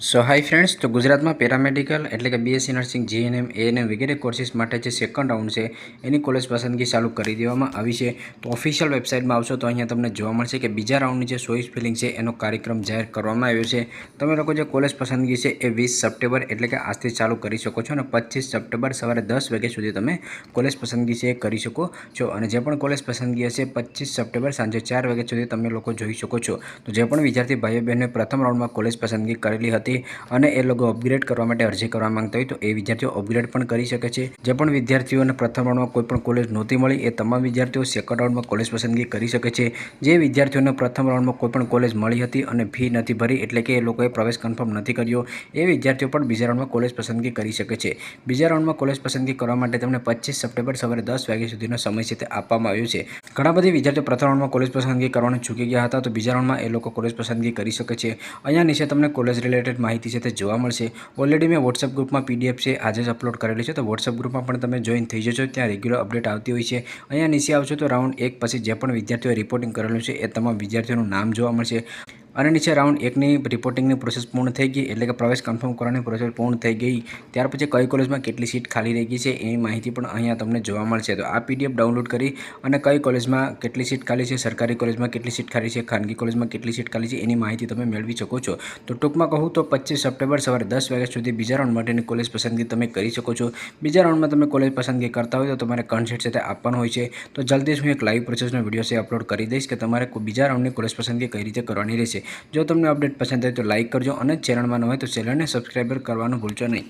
સો high friends, તો ગુજરાતમાં paramedical એટલે કે બીએસસી નર્સિંગ, જીએનએમ, એએનએમ વગેરે કોર્સિસ માટે જે સેકન્ડ રાઉન્ડ છે એની કોલેજ પસંદગી ચાલુ કરી દેવામાં આવી છે. તો ઓફિશિયલ વેબસાઇટમાં આવશો તો અહીંયા તમને જોવા મળશે કે બીજા રાઉન્ડની જે ચોઇસ ફિલિંગ છે એનો કાર્યક્રમ જાહેર કરવામાં આવ્યો છે. તમે લોકો જે કોલેજ પસંદગી છે એ 20 સપ્ટેમ્બર એટલે કે આજથી ચાલુ કરી શકો છો અને 25 સપ્ટેમ્બર સવારે 10 વાગ્યા સુધી તમે કોલેજ પસંદગી છે એ કરી શકો છો. અને જે પણ કોલેજ પસંદગી હશે 25 સપ્ટેમ્બર સાંજે 4 વાગ્યા સુધી તમે લોકો જોઈ શકો છો. તો જે પણ વિદ્યાર્થી ભાઈઓ બહેનોએ પ્રથમ રાઉન્ડમાં કોલેજ પસંદગી કરેલી હતી અને એ લોકો અપગ્રેડ કરવા માટે અરજી કરવા માંગતા હોય તો એ વિદ્યાર્થીઓ અપગ્રેડ પણ કરી શકે છે. જે પણ વિદ્યાર્થીઓને પ્રથમ રાઉન્ડમાં કોઈ પણ કોલેજ નહોતી મળી એ તમામ વિદ્યાર્થીઓ સેકન્ડ રાઉન્ડમાં કોલેજ પસંદગી કરી શકે છે. જે વિદ્યાર્થીઓને પ્રથમ રાઉન્ડમાં કોઈ પણ કોલેજ મળી હતી અને ફી નથી ભરી એટલે કે એ લોકોએ પ્રવેશ કન્ફર્મ નથી કર્યો એ વિદ્યાર્થીઓ પણ બીજા રાઉન્ડમાં કોલેજ પસંદગી કરી શકે છે. બીજા રાઉન્ડમાં કોલેજ પસંદગી કરવા માટે તમને 25 સપ્ટેમ્બર સવારે 10 વાગ્યા સુધીનો સમય છે તે આપવામાં આવ્યો છે. ઘણા બધી વિદ્યાર્થીઓ પ્રથમ રાઉન્ડમાં કોલેજ પસંદગી કરવાનું ચૂકી ગયા હતા તો બીજા રાઉન્ડમાં એ લોકો કોલેજ પસંદગી કરી શકે છે. અહીંયા નીચે તમને કોલેજ રિલેટેડ માહિતી છે તે જોવા મળશે. ઓલરેડી મેં વોટ્સઅપ ગ્રુપમાં પીડીએફ છે આજે જ અપલોડ કરેલી છે, તો વોટ્સઅપ ગ્રુપમાં પણ તમે જોઈન થઈ જશો. ત્યાં રેગ્યુલર અપડેટ આવતી હોય છે. અહીંયા નીચે આવશો તો રાઉન્ડ 1 પછી જે પણ વિદ્યાર્થીઓએ રિપોર્ટિંગ કરેલું છે એ તમામ વિદ્યાર્થીઓનું નામ જોવા મળશે. અને નીચે રાઉન્ડ 1ની રિપોર્ટિંગની પ્રોસેસ પૂર્ણ થઈ ગઈ એટલે કે પ્રવેશ કન્ફર્મ કરવાની પ્રોસેસ પૂર્ણ થઈ ગઈ. ત્યાર પછી કઈ કોલેજમાં કેટલી સીટ ખાલી રહી ગઈ છે એની માહિતી પણ અહીંયા તમને જોવા મળશે. તો આ પીડીએફ ડાઉનલોડ કરી અને કઈ કોલેજમાં કેટલી સીટ ખાલી છે, સરકારી કોલેજમાં કેટલી સીટ ખાલી છે, ખાનગી કોલેજમાં કેટલી સીટ ખાલી છે એની માહિતી તમે મેળવી શકો છો. તો ટૂંકમાં કહું તો 25 સપ્ટેમ્બર સવારે 10 વાગ્યા સુધી બીજા રાઉન્ડ માટેની કોલેજ પસંદગી તમે કરી શકો છો. બીજા રાઉન્ડમાં તમે કોલેજ પસંદગી કરતા હોય તો તમારે કન્સેન્ટ છે તે આપવાનું હોય છે. તો જલ્દી જ હું એક લાઈવ પ્રોસેસનો વિડીયો છે અપલોડ કરી દઈશ કે તમારે બીજા રાઉન્ડની કોલેજ પસંદગી કઈ રીતે કરવાની રહેશે. જો તમને અપડેટ પસંદ આવે તો લાઇક કરજો અને ચેનલમાં ન હોય તો ચેનલને સબસ્ક્રાઈબર કરવાનું ભૂલશો નહીં.